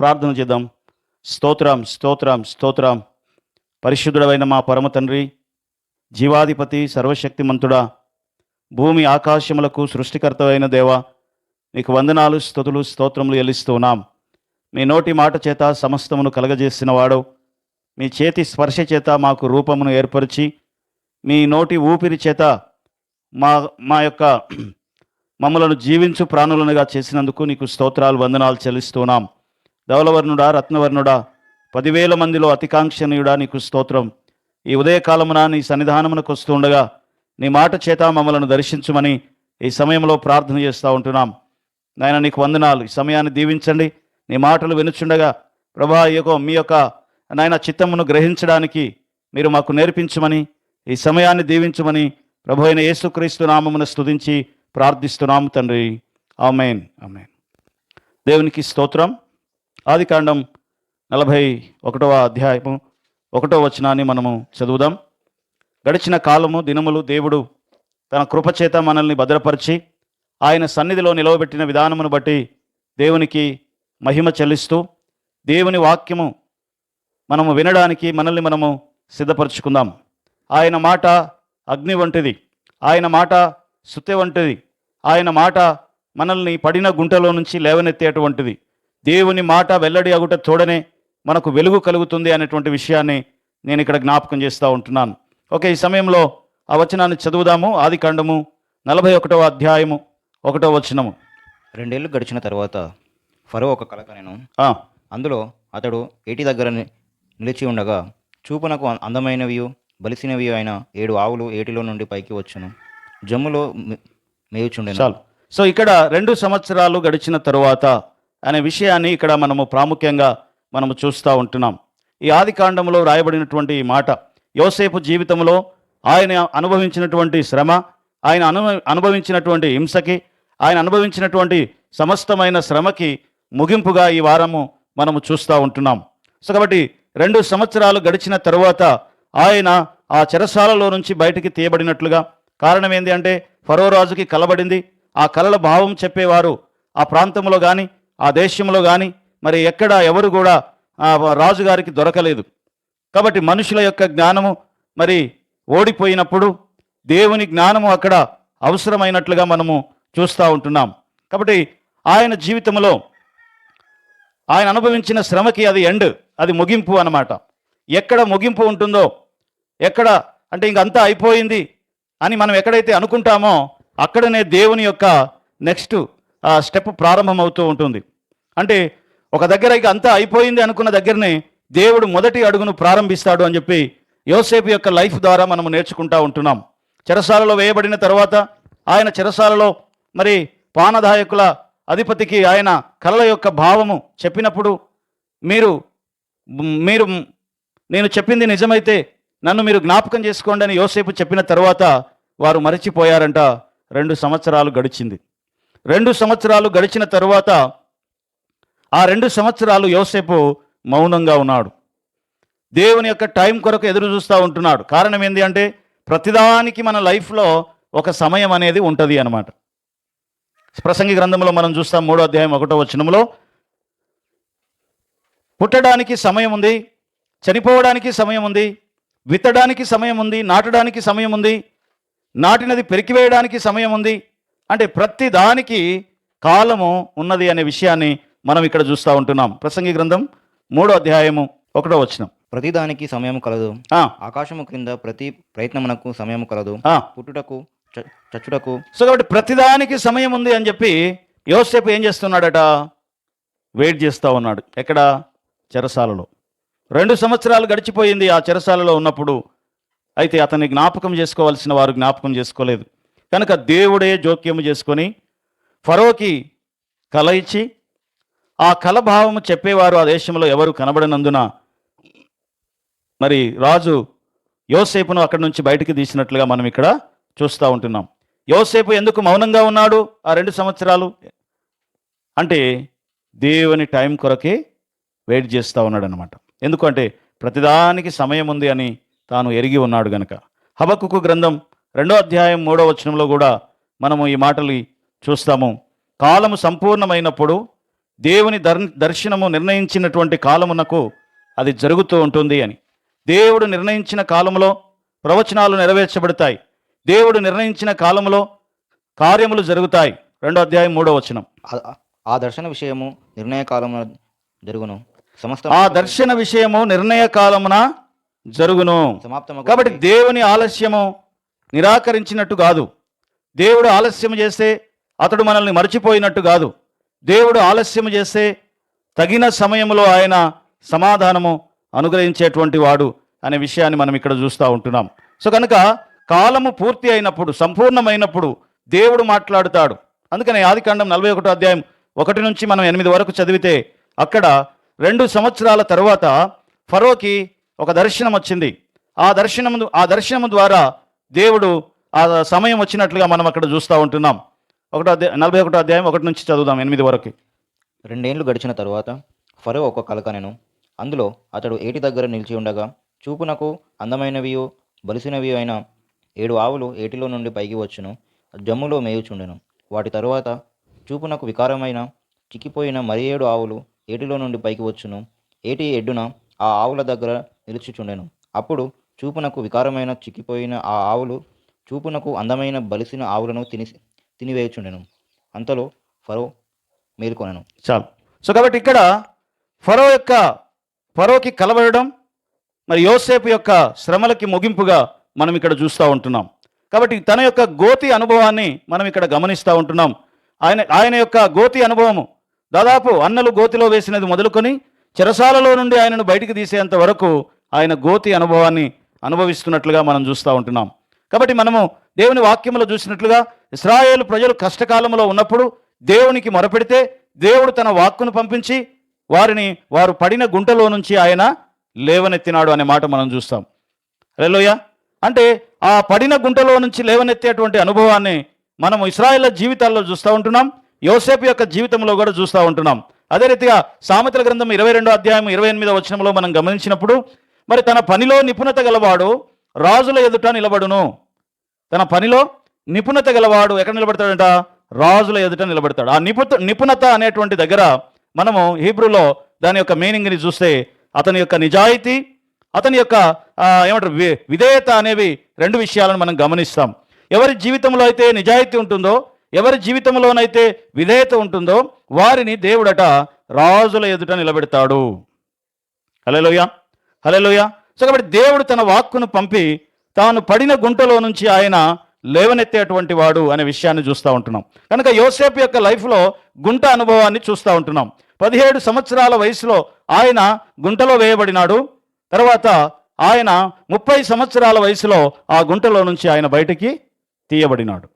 ప్రార్థన చేద్దాం. స్తోత్రం స్తోత్రం స్తోత్రం. పరిశుద్ధుడైన మా పరమ తండ్రి, జీవాధిపతి, సర్వశక్తిమంతుడా, భూమి ఆకాశములకు సృష్టికర్తవైన దేవా, నీకు వందనాలు, స్తుతులు, స్తోత్రములు చెల్లిస్తున్నాం. మీ నోటి మాట చేత సమస్తమును కలగజేసిన వాడు, మీ చేతి స్పర్శ చేత మాకు రూపమును ఏర్పరిచి, మీ నోటి ఊపిరి చేత మా మా యొక్క మమ్మలను జీవించు ప్రాణులనుగా చేసినందుకు నీకు స్తోత్రాలు, వందనాలు చెల్లిస్తున్నాం. ధవలవర్ణుడా, రత్నవర్ణుడా, 10,000 మందిలో అతికాంక్షణీయుడా, నీకు స్తోత్రం. ఈ ఉదయకాలమున నీ సన్నిధానమునకు వస్తుండగా నీ మాట చేత మమ్మలను దర్శించుమని ఈ సమయంలో ప్రార్థన చేస్తూ ఉంటున్నాం. నాయన నీకు వందనాలు. ఈ సమయాన్ని దీవించండి. నీ మాటలు వినుచుండగా ప్రభా మీ యొక్క నాయన చిత్తమును గ్రహించడానికి మీరు మాకు నేర్పించమని, ఈ సమయాన్ని దీవించమని ప్రభు అయిన యేసుక్రీస్తు నామమున స్తుతించి ప్రార్థిస్తున్నాము తండ్రి. ఆమేన్ ఆమేన్. దేవునికి స్తోత్రం. ఆదికాండం 41వ అధ్యాయము 1వ వచనాన్ని మనము చదువుదాం. గడిచిన కాలము దినములు దేవుడు తన కృపచేత మనల్ని భద్రపరిచి ఆయన సన్నిధిలో నిలవబెట్టిన విధానమును బట్టి దేవునికి మహిమ చెల్లిస్తూ దేవుని వాక్యము మనము వినడానికి మనల్ని మనము సిద్ధపరచుకుందాం. ఆయన మాట అగ్ని వంటిది, ఆయన మాట సుత్తె వంటిది, ఆయన మాట మనల్ని పడిన గుంటలో నుంచి లేవనెత్తేటువంటిది. దేవుని మాట వెల్లడి అగుట తోడనే మనకు వెలుగు కలుగుతుంది అనేటువంటి విషయాన్ని నేను ఇక్కడ జ్ఞాపకం చేస్తూ ఉంటున్నాను. ఓకే, ఈ సమయంలో ఆ వచనాన్ని చదువుదాము. ఆదికాండము 41వ అధ్యాయము 1వ వచనము. 2 ఏళ్ళు గడిచిన తర్వాత ఫరో ఒక కల కనెను. అందులో అతడు ఏటి దగ్గర నిలిచి ఉండగా చూపునకు అందమైనవియు బలిసినవి అయిన 7 ఆవులు ఏటిలో నుండి పైకి వచ్చును, జమ్ములో మేయుచుండెను. చాలు. సో ఇక్కడ 2 సంవత్సరాలు గడిచిన తరువాత అనే విషయాన్ని ఇక్కడ మనము ప్రాముఖ్యంగా మనము చూస్తూ ఉంటున్నాం. ఈ ఆదికాండంలో రాయబడినటువంటి ఈ మాట యోసేపు జీవితంలో ఆయన అనుభవించినటువంటి శ్రమ, ఆయన అనుభవించినటువంటి హింసకి, ఆయన అనుభవించినటువంటి సమస్తమైన శ్రమకి ముగింపుగా ఈ వారము మనము చూస్తూ ఉంటున్నాం. సో కాబట్టి 2 సంవత్సరాలు గడిచిన తరువాత ఆయన ఆ చెరసాలలో నుంచి బయటికి తీయబడినట్లుగా. కారణం ఏంటి అంటే ఫరో రాజుకి కలబడింది. ఆ కలల భావం చెప్పేవారు ఆ ప్రాంతంలో కానీ ఆ దేశంలో కానీ మరి ఎక్కడ ఎవరు కూడా రాజుగారికి దొరకలేదు. కాబట్టి మనుషుల యొక్క జ్ఞానము మరి ఓడిపోయినప్పుడు దేవుని జ్ఞానము అక్కడ అవసరమైనట్లుగా మనము చూస్తూ ఉంటున్నాం. కాబట్టి ఆయన జీవితంలో ఆయన అనుభవించిన శ్రమకి అది అది ముగింపు అన్నమాట. ఎక్కడ ముగింపు ఉంటుందో, ఎక్కడ అంటే ఇంకంతా అయిపోయింది అని మనం ఎక్కడైతే అనుకుంటామో అక్కడనే దేవుని యొక్క నెక్స్ట్ స్టెప్ ప్రారంభమవుతూ ఉంటుంది. అంటే ఒక దగ్గర ఇక అంతా అయిపోయింది అనుకున్న దగ్గరనే దేవుడు మొదటి అడుగును ప్రారంభిస్తాడు అని చెప్పి యోసేపు యొక్క లైఫ్ ద్వారా మనము నేర్చుకుంటూ ఉంటున్నాం. చెరసాలలో వేయబడిన తర్వాత ఆయన చెరసాలలో మరి పానదాయకుల అధిపతికి ఆయన కలల యొక్క భావము చెప్పినప్పుడు మీరు నేను చెప్పింది నిజమైతే నన్ను మీరు జ్ఞాపకం చేసుకోండి అని యోసేపు చెప్పిన తర్వాత వారు మరచిపోయారంట. 2 సంవత్సరాలు గడిచింది. 2 సంవత్సరాలు గడిచిన తరువాత ఆ 2 సంవత్సరాలు యోసేపు మౌనంగా ఉన్నాడు. దేవుని యొక్క టైం కొరకు ఎదురు చూస్తూ ఉంటున్నాడు. కారణం ఏంటి అంటే ప్రతిదానికి మన లైఫ్లో ఒక సమయం అనేది ఉంటుంది అన్నమాట. ప్రసంగి గ్రంథంలో మనం చూస్తాం 3వ అధ్యాయం 1వ వచనంలో, పుట్టడానికి సమయం ఉంది, చనిపోవడానికి సమయం ఉంది, విత్తడానికి సమయం ఉంది, నాటడానికి సమయం ఉంది, నాటినది పెరికివేయడానికి సమయం ఉంది. అంటే ప్రతి దానికి కాలము ఉన్నది అనే విషయాన్ని మనం ఇక్కడ చూస్తూ ఉంటున్నాం. ప్రసంగి గ్రంథం 3వ అధ్యాయము 1వ వచనం. ప్రతిదానికి సమయం కలదు, ఆకాశము క్రింద ప్రతి ప్రయత్నమునకు సమయం కలదు, పుట్టుటకు చచ్చుటకు. సో కాబట్టి ప్రతిదానికి సమయం ఉంది అని చెప్పి యోసేపు ఏం చేస్తున్నాడట? వెయిట్ చేస్తూ ఉన్నాడు. ఎక్కడ? చెరసాలలో. 2 సంవత్సరాలు గడిచిపోయింది ఆ చెరసాలలో ఉన్నప్పుడు. అయితే అతన్ని జ్ఞాపకం చేసుకోవాల్సిన వారు జ్ఞాపకం చేసుకోలేదు కనుక దేవుడే జోక్యము చేసుకొని ఫరోకి కల ఇచ్చి ఆ కలభావము చెప్పేవారు ఆ దేశంలో ఎవరు కనబడనందున మరి రాజు యోసేపును అక్కడి నుంచి బయటికి తీసినట్లుగా మనం ఇక్కడ చూస్తూ ఉంటున్నాం. యోసేపు ఎందుకు మౌనంగా ఉన్నాడు ఆ 2 సంవత్సరాలు అంటే దేవుని టైం కొరకే వెయిట్ చేస్తూ ఉన్నాడు అనమాట. ఎందుకంటే ప్రతిదానికి సమయం ఉంది అని తాను ఎరిగి ఉన్నాడు గనక. హబక్కుకు గ్రంథం 2వ అధ్యాయం 3వ వచనంలో కూడా మనము ఈ మాటలు చూస్తాము. కాలము సంపూర్ణమైనప్పుడు దేవుని దర్శనము నిర్ణయించినటువంటి కాలమునకు అది జరుగుతూ ఉంటుంది అని. దేవుడు నిర్ణయించిన కాలంలో ప్రవచనాలు నెరవేర్చబడతాయి. దేవుడు నిర్ణయించిన కాలంలో కార్యములు జరుగుతాయి. 2వ అధ్యాయం 3వ వచనం. ఆ దర్శన విషయము నిర్ణయ కాలమున జరుగును, ఆ దర్శన విషయము నిర్ణయ కాలమున జరుగును. సమాప్తము. కాబట్టి దేవుని ఆలస్యము నిరాకరించినట్టు కాదు. దేవుడు ఆలస్యం చేస్తే అతడు మనల్ని మర్చిపోయినట్టు కాదు. దేవుడు ఆలస్యం చేస్తే తగిన సమయంలో ఆయన సమాధానము అనుగ్రహించేటువంటి వాడు అనే విషయాన్ని మనం ఇక్కడ చూస్తూ ఉంటున్నాం. సో కనుక కాలము పూర్తి అయినప్పుడు, సంపూర్ణమైనప్పుడు దేవుడు మాట్లాడుతాడు. అందుకని ఆదికాండం 41వ అధ్యాయం 1 నుంచి మనం 8 వరకు చదివితే అక్కడ 2 సంవత్సరాల తరువాత ఫరోకి ఒక దర్శనం వచ్చింది. ఆ దర్శనము ద్వారా దేవుడు ఆ సమయం వచ్చినట్లుగా మనం అక్కడ చూస్తూ ఉంటున్నాం. 41వ అధ్యాయం 1 నుంచి చదువుదాం 8 వరకు. 2 ఏండ్లు గడిచిన తరువాత ఫరో ఒక కల కనెను. అందులో అతడు ఏటి దగ్గర నిలిచి ఉండగా చూపునకు అందమైనవియు బలిసినవి అయిన 7 ఆవులు ఏటిలో నుండి పైకి వచ్చును, జమ్ములో మేయుచుండెను. వాటి తరువాత చూపునకు వికారమైన చిక్కిపోయిన మరి 7 ఆవులు ఏటిలో నుండి పైకి వచ్చును. ఏటి ఎడ్డున ఆ ఆవుల దగ్గర నిలుచుచుండెను. అప్పుడు చూపునకు వికారమైన చిక్కిపోయిన ఆ ఆవులు చూపునకు అందమైన బలిసిన ఆవులను తినివేయుచుండెను. అంతలో ఫరో మేల్కొనెను. చాలు. సో కాబట్టి ఇక్కడ ఫరోకి కలవడం, మరి యోసేపు యొక్క శ్రమలకి ముగింపుగా మనం ఇక్కడ చూస్తూ ఉంటున్నాం. కాబట్టి తన యొక్క గోతి అనుభవాన్ని మనం ఇక్కడ గమనిస్తూ ఉంటున్నాం. ఆయన యొక్క గోతి అనుభవము దాదాపు అన్నలు గోతిలో వేసినది మొదలుకొని చెరసాలలో నుండి ఆయనను బయటికి తీసేంత వరకు ఆయన గోతి అనుభవాన్ని అనుభవిస్తున్నట్లుగా మనం చూస్తూ ఉంటున్నాం. కాబట్టి మనము దేవుని వాక్యములో చూసినట్లుగా ఇశ్రాయేలు ప్రజలు కష్టకాలంలో ఉన్నప్పుడు దేవునికి మొరపెడితే దేవుడు తన వాక్కును పంపించి వారు పడిన గుంటలో నుంచి ఆయన లేవనెత్తినాడు అనే మాట మనం చూస్తాం. హల్లెలూయా. అంటే ఆ పడిన గుంటలో నుంచి లేవనెత్తేటువంటి అనుభవాన్ని మనం ఇశ్రాయేలు జీవితాల్లో చూస్తూ ఉంటున్నాం, యోసేపు యొక్క జీవితంలో కూడా చూస్తూ ఉంటున్నాం. అదే రీతిగా సామెతల గ్రంథం 22వ అధ్యాయం 28వ వచనంలో మనం గమనించినప్పుడు, మరి తన పనిలో నిపుణత గలవాడు రాజుల ఎదుట నిలబడును. తన పనిలో నిపుణత గలవాడు ఎక్కడ నిలబడతాడంట? రాజుల ఎదుట నిలబడతాడు. ఆ నిపుణత అనేటువంటి దగ్గర మనము హీబ్రూలో దాని యొక్క మీనింగ్ని చూస్తే అతని యొక్క నిజాయితీ, అతని యొక్క విధేయత అనేవి 2 విషయాలను మనం గమనిస్తాం. ఎవరి జీవితంలో అయితే నిజాయితీ ఉంటుందో, ఎవరి జీవితంలోనైతే విధేయత ఉంటుందో వారిని దేవుడట రాజుల ఎదుట నిలబెడతాడు. హల్లెలూయా, హల్లెలూయా. సో కాబట్టి దేవుడు తన వాక్కును పంపి తాను పడిన గుంటలో నుంచి ఆయన లేవనెత్తేటువంటి వాడు అనే విషయాన్ని చూస్తూ ఉంటున్నాం. కనుక యోసేపు యొక్క లైఫ్లో గుంట అనుభవాన్ని చూస్తూ ఉంటున్నాం. 17 సంవత్సరాల వయసులో ఆయన గుంటలో వేయబడినాడు. తర్వాత ఆయన 30 సంవత్సరాల వయసులో ఆ గుంటలో నుంచి ఆయన బయటికి తీయబడినాడు.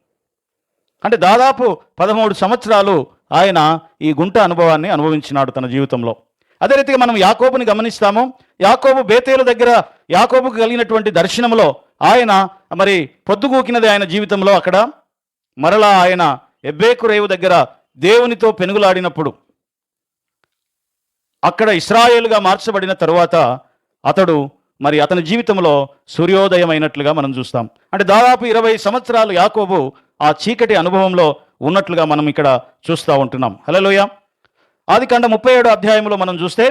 అంటే దాదాపు 13 సంవత్సరాలు ఆయన ఈ గుంట అనుభవాన్ని అనుభవించినాడు తన జీవితంలో. అదే రీతిగా మనం యాకోబుని గమనిస్తాము. యాకోబు బేతేలు దగ్గర యాకోబుకు కలిగినటువంటి దర్శనంలో ఆయన మరి పొద్దుగూకినది ఆయన జీవితంలో. అక్కడ మరలా ఆయన ఎబ్బేకు రేవు దగ్గర దేవునితో పెనుగులాడినప్పుడు అక్కడ ఇశ్రాయేలుగా మార్చబడిన తరువాత అతని జీవితంలో సూర్యోదయం అయినట్లుగా మనం చూస్తాం. అంటే దాదాపు 20 సంవత్సరాలు యాకోబు ఆ చీకటి అనుభవంలో ఉన్నట్లుగా మనం ఇక్కడ చూస్తూ ఉంటున్నాం. హల్లెలూయా. ఆదికాండం 37వ అధ్యాయంలో మనం చూస్తే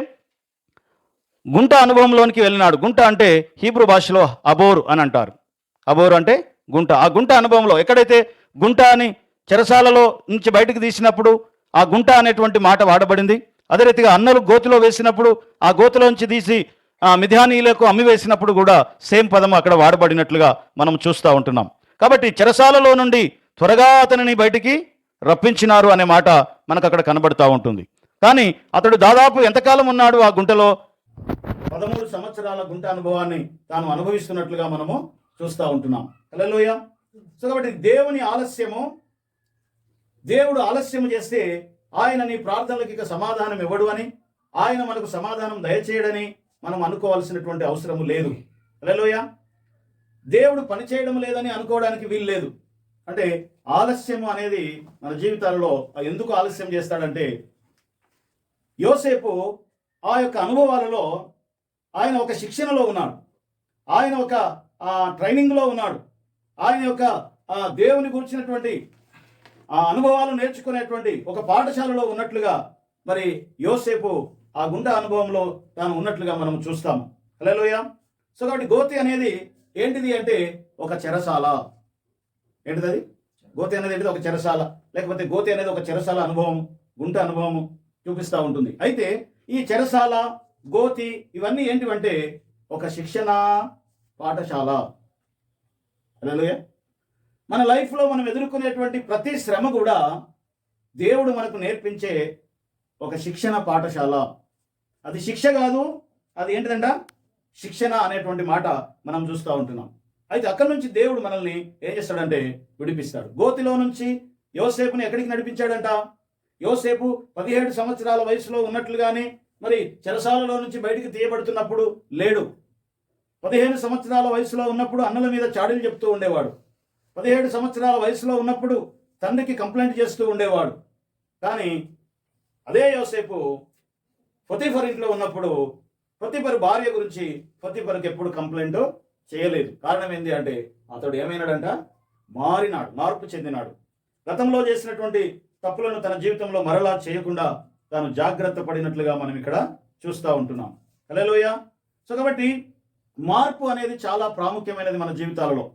గుంట అనుభవంలోనికి వెళ్ళినాడు. గుంట అంటే హీబ్రూ భాషలో అబోరు అని అంటారు. అబోరు అంటే గుంట. ఆ గుంట అనుభవంలో ఎక్కడైతే గుంట అని చెరసాలలో నుంచి బయటకు తీసినప్పుడు ఆ గుంట అనేటువంటి మాట వాడబడింది. అదే రీతిగా అన్నలు గోతిలో వేసినప్పుడు ఆ గోతిలోంచి తీసి మిద్యానీయులకు అమ్మి వేసినప్పుడు కూడా సేమ్ పదం అక్కడ వాడబడినట్లుగా మనం చూస్తూ ఉంటున్నాం. కాబట్టి చెరసాలలో నుండి త్వరగా అతనిని బయటికి రప్పించినారు అనే మాట మనకు అక్కడ కనబడుతూ ఉంటుంది. కానీ అతడు దాదాపు ఎంతకాలం ఉన్నాడు ఆ గుంటలో? 13 సంవత్సరాల గుంట అనుభవాన్ని తాను అనుభవిస్తున్నట్లుగా మనము చూస్తూ ఉంటున్నాం. హల్లెలూయా. సో కాబట్టి దేవుడు ఆలస్యం చేస్తే ఆయన నీ ప్రార్థనలకు ఇక సమాధానం ఇవ్వడు అని, ఆయన మనకు సమాధానం దయచేయడని మనం అనుకోవాల్సినటువంటి అవసరము లేదు. హల్లెలూయా. దేవుడు పని చేయడం లేదని అనుకోవడానికి వీలు లేదు. అంటే ఆలస్యము అనేది మన జీవితాలలో ఎందుకు ఆలస్యం చేస్తాడంటే, యోసేపు ఆ యొక్క అనుభవాలలో ఆయన ఒక శిక్షణలో ఉన్నాడు, ఆయన ఒక ట్రైనింగ్లో ఉన్నాడు, ఆయన యొక్క దేవుని గురించినటువంటి ఆ అనుభవాలు నేర్చుకునేటువంటి ఒక పాఠశాలలో ఉన్నట్లుగా మరి యోసేపు ఆ గుంట అనుభవంలో తాను ఉన్నట్లుగా మనం చూస్తాం. హల్లెలూయా. సో కాబట్టి గోతి అనేది ఏంటిది అంటే ఒక చెరసాల. ఏంటిది అది? గోతి అనేది ఏంటిది? ఒక చెరసాల. లేకపోతే గోతి అనేది ఒక చెరసాల అనుభవం, గుంట అనుభవం చూపిస్తూ ఉంటుంది. అయితే ఈ చెరసాల, గోతి ఇవన్నీ ఏంటివంటే ఒక శిక్షణ పాఠశాల. హల్లెలూయా. మన లైఫ్లో మనం ఎదుర్కొనేటువంటి ప్రతి శ్రమ కూడా దేవుడు మనకు నేర్పించే ఒక శిక్షణ పాఠశాల. అది శిక్ష కాదు, అది ఏంటిదంట? శిక్షణ అనేటువంటి మాట మనం చూస్తూ ఉంటున్నాం. అయితే అక్కడి నుంచి దేవుడు మనల్ని ఏం చేస్తాడంటే విడిపిస్తాడు. గోతిలో నుంచి యోసేపుని ఎక్కడికి నడిపించాడంట? యోసేపు 17 సంవత్సరాల వయసులో ఉన్నట్లుగానే మరి చెరసాలలో నుంచి బయటికి తీయబడుతున్నప్పుడు లేడు. 15 సంవత్సరాల వయసులో ఉన్నప్పుడు అన్నల మీద చాడీలు చెప్తూ ఉండేవాడు. 17 సంవత్సరాల వయసులో ఉన్నప్పుడు తండ్రికి కంప్లైంట్ చేస్తూ ఉండేవాడు. కానీ అదే యోసేపు పొతీఫర్ ఇంట్లో ఉన్నప్పుడు పొతీఫర్ భార్య గురించి పొతీఫర్కి ఎప్పుడు కంప్లైంట్ చేయలేదు. కారణం ఏంటి అంటే అతడు ఏమైనాడంట? మారినాడు, మార్పు చెందినాడు. గతంలో చేసినటువంటి తప్పులను తన జీవితంలో మరలా చేయకుండా తాను జాగ్రత్త పడినట్లుగా మనం ఇక్కడ చూస్తూ ఉంటున్నాం. హల్లెలూయా. సో కాబట్టి మార్పు అనేది చాలా ప్రాముఖ్యమైనది మన జీవితాలలో.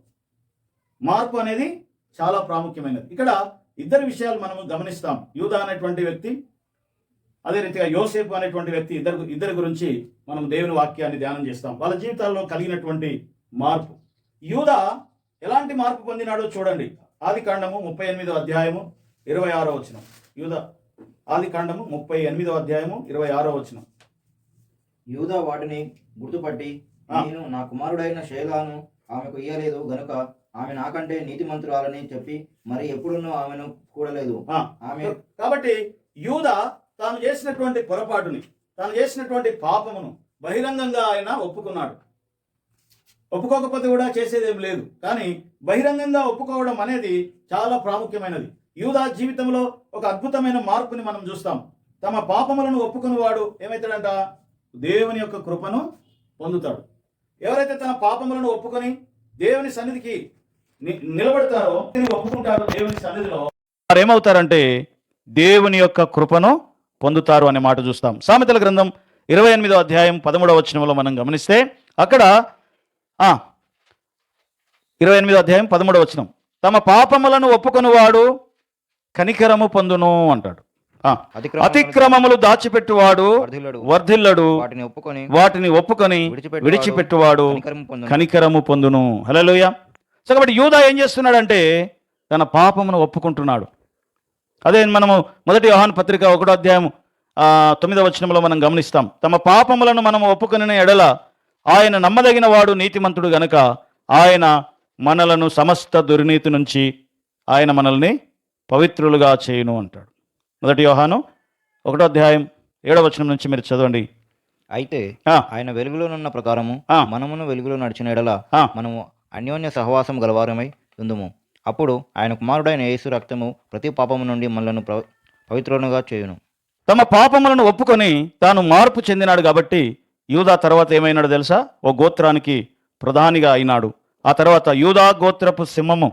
మార్పు అనేది చాలా ప్రాముఖ్యమైనది. ఇక్కడ ఇద్దరు విషయాలు మనము గమనిస్తాం. యూదా అనేటువంటి వ్యక్తి, అదే రీతిగా యోసేపు అనేటువంటి వ్యక్తి, ఇద్దరి గురించి మనం దేవుని వాక్యాన్ని ధ్యానం చేస్తాం. వాళ్ళ జీవితాల్లో కలిగినటువంటి మార్పు. యూదా ఎలాంటి మార్పు పొందినాడో చూడండి. ఆదికాండము 38వ అధ్యాయము 26వ వచనం. యూదా ఆదికాండము 38వ అధ్యాయము 26వ వచనం. యూదా వాటిని గుర్తుపట్టి, నేను నా కుమారుడైన షేలాను ఆమెకు ఇయ్యలేదు గనుక ఆమె నాకంటే నీతిమంతురాలని చెప్పి మరి ఎప్పుడున్నో ఆమెను కూడలేదు. ఆమె కాబట్టి యూదా తాను చేసినటువంటి పొరపాటుని, తాను చేసినటువంటి పాపమును బహిరంగంగా ఆయన ఒప్పుకున్నాడు. ఒప్పుకోకపోతే కూడా చేసేదేం లేదు, కానీ బహిరంగంగా ఒప్పుకోవడం అనేది చాలా ప్రాముఖ్యమైనది. యూదా జీవితంలో ఒక అద్భుతమైన మార్పుని మనం చూస్తాం. తమ పాపములను ఒప్పుకుని వాడు ఏమవుతాడంట? దేవుని యొక్క కృపను పొందుతాడు. ఎవరైతే తన పాపములను ఒప్పుకొని దేవుని సన్నిధికి నిలబడతారో, ఒప్పుకుంటారో దేవుని సన్నిధిలో, వారు ఏమవుతారంటే దేవుని యొక్క కృపను పొందుతారు అనే మాట చూస్తాం. సామెతల గ్రంథం 28వ అధ్యాయం 13వ వచనంలో మనం గమనిస్తే అక్కడ 28వ అధ్యాయం 13వ వచనం, తమ పాపములను ఒప్పుకొనివాడు కనికరము పొందును అంటాడు. అతిక్రమములు దాచిపెట్టువాడు వర్ధిల్లడు, వాటిని ఒప్పుకొని విడిచిపెట్టువాడు కనికరము పొందును. హల్లెలూయా. సో కాబట్టి యూదా ఏం చేస్తున్నాడంటే తన పాపమును ఒప్పుకుంటున్నాడు. అదే మనము 1 యోహాను పత్రిక 1వ అధ్యాయం 9వ వచనంలో మనం గమనిస్తాం. తమ పాపములను మనం ఒప్పుకొనిన ఎడల ఆయన నమ్మదగిన వాడు, నీతిమంతుడు గనుక ఆయన మనలను సమస్త దుర్నీతి నుంచి ఆయన మనల్ని పవిత్రులుగా చేయును అంటాడు. 1 యోహాను 1వ అధ్యాయం 7వ వచనం నుంచి మీరు చదవండి. అయితే ఆయన వెలుగులోనున్న ప్రకారము మనమును వెలుగులో నడిచిన ఎడల మనము అన్యోన్య సహవాసం గలవారమై ఉందుము. అప్పుడు ఆయన కుమారుడైన యేసు రక్తము ప్రతి పాపము నుండి మనలను పవిత్రులుగా చేయును. తమ పాపములను ఒప్పుకొని తాను మార్పు చెందినాడు కాబట్టి యూదా తర్వాత ఏమైనాడు తెలుసా? ఓ గోత్రానికి ప్రధానిగా అయినాడు. ఆ తర్వాత యూదా గోత్రపు సింహము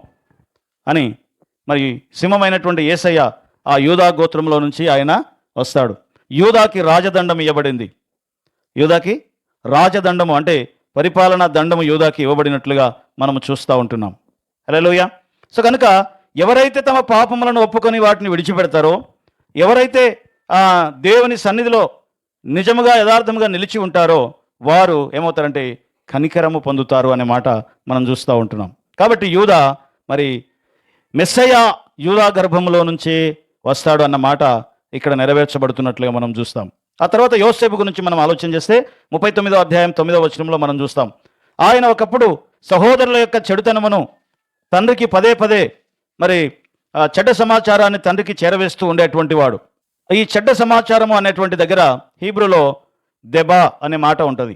అని, మరి సింహమైనటువంటి యేసయ్య ఆ యూదా గోత్రంలో నుంచి ఆయన వస్తాడు. యూదాకి రాజదండం ఇవ్వబడింది. యూదాకి రాజదండము అంటే పరిపాలనా దండము యూదాకి ఇవ్వబడినట్లుగా మనము చూస్తూ ఉంటున్నాం. హల్లెలూయా. సో కనుక ఎవరైతే తమ పాపములను ఒప్పుకొని వాటిని విడిచిపెడతారో, ఎవరైతే దేవుని సన్నిధిలో నిజముగా యథార్థముగా నిలిచి ఉంటారో వారు ఏమవుతారంటే కనికరము పొందుతారు అనే మాట మనం చూస్తూ ఉంటున్నాం. కాబట్టి యూదా మరి మెస్సయ్య యూదా గర్భంలో నుంచే వస్తాడు అన్న మాట ఇక్కడ నెరవేర్చబడుతున్నట్లుగా మనం చూస్తాం. ఆ తర్వాత యోసేపు గురించి మనం ఆలోచన చేస్తే 39వ అధ్యాయం 9వ వచనంలో మనం చూస్తాం. ఆయన ఒకప్పుడు సహోదరుల యొక్క చెడుతనమును తండ్రికి పదే మరి చెడ్డ సమాచారాన్ని తండ్రికి చేరవేస్తూ ఉండేటువంటి వాడు. ఈ చెడ్డ సమాచారము అనేటువంటి దగ్గర హీబ్రూలో దెబా అనే మాట ఉంటుంది.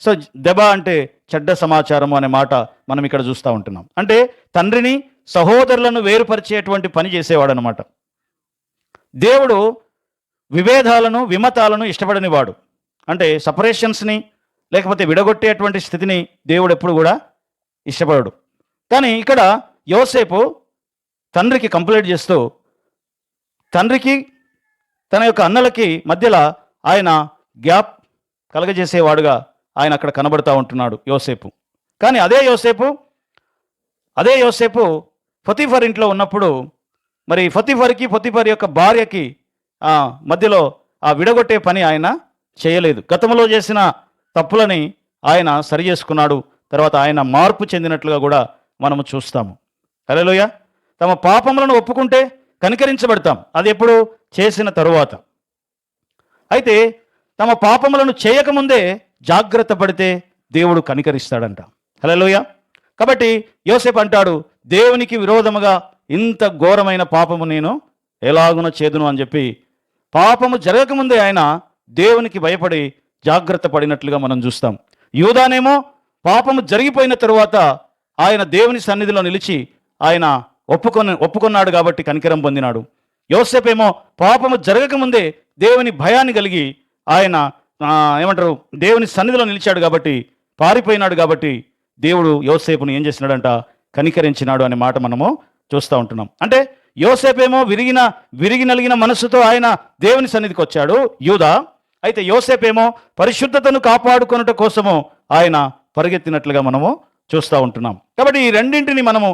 సో దెబా అంటే చెడ్డ సమాచారము అనే మాట మనం ఇక్కడ చూస్తూ ఉంటున్నాం. అంటే తండ్రిని సహోదరులను వేరుపరిచేటువంటి పని చేసేవాడు అనమాట. దేవుడు విభేదాలను విమతాలను ఇష్టపడని వాడు. అంటే సపరేషన్స్ని లేకపోతే విడగొట్టేటువంటి స్థితిని దేవుడు ఎప్పుడు కూడా ఇష్టపడడు. కానీ ఇక్కడ యోసేపు తండ్రికి కంప్లైంట్ చేస్తూ తండ్రికి తన యొక్క అన్నలకి మధ్యలో ఆయన గ్యాప్ కలగజేసేవాడుగా ఆయన అక్కడ కనబడతా ఉంటున్నాడు యోసేపు. కానీ అదే యోసేపు పొతీఫర్ ఇంట్లో ఉన్నప్పుడు మరి పొతీఫర్ యొక్క భార్యకి మధ్యలో ఆ విడగొట్టే పని ఆయన చేయలేదు. గతంలో చేసిన తప్పులని ఆయన సరి చేసుకున్నాడు. తర్వాత ఆయన మార్పు చెందినట్లుగా కూడా మనము చూస్తాము. హల్లెలూయా. తమ పాపములను ఒప్పుకుంటే కనికరించబడతాం. అది ఎప్పుడు? చేసిన తరువాత. అయితే తమ పాపములను చేయకముందే జాగ్రత్త పడితే దేవుడు కనికరిస్తాడంట. హల్లెలూయా. కాబట్టి యోసేపు అంటాడు, దేవునికి విరోధముగా ఇంత ఘోరమైన పాపము నేను ఎలాగున చేదును అని చెప్పి పాపము జరగకముందే ఆయన దేవునికి భయపడి జాగ్రత్త పడినట్లుగా మనం చూస్తాం. యూదానేమో పాపము జరిగిపోయిన తరువాత ఆయన దేవుని సన్నిధిలో నిలిచి ఆయన ఒప్పుకున్నాడు కాబట్టి కనికరం పొందినాడు. యోసేపేమో పాపము జరగకముందే దేవుని భయాన్ని కలిగి ఆయన దేవుని సన్నిధిలో నిలిచాడు కాబట్టి, పారిపోయినాడు కాబట్టి దేవుడు యోసేపును ఏం చేసినాడంట? కనికరించినాడు అనే మాట మనము చూస్తూ ఉంటున్నాం. అంటే యోసేపేమో విరిగి నలిగిన మనస్సుతో ఆయన దేవుని సన్నిధికి వచ్చాడు యూదా. అయితే యోసేపేమో పరిశుద్ధతను కాపాడుకొనుట కోసము ఆయన పరిగెత్తినట్లుగా మనము చూస్తూ ఉంటున్నాం. కాబట్టి ఈ రెండింటిని మనము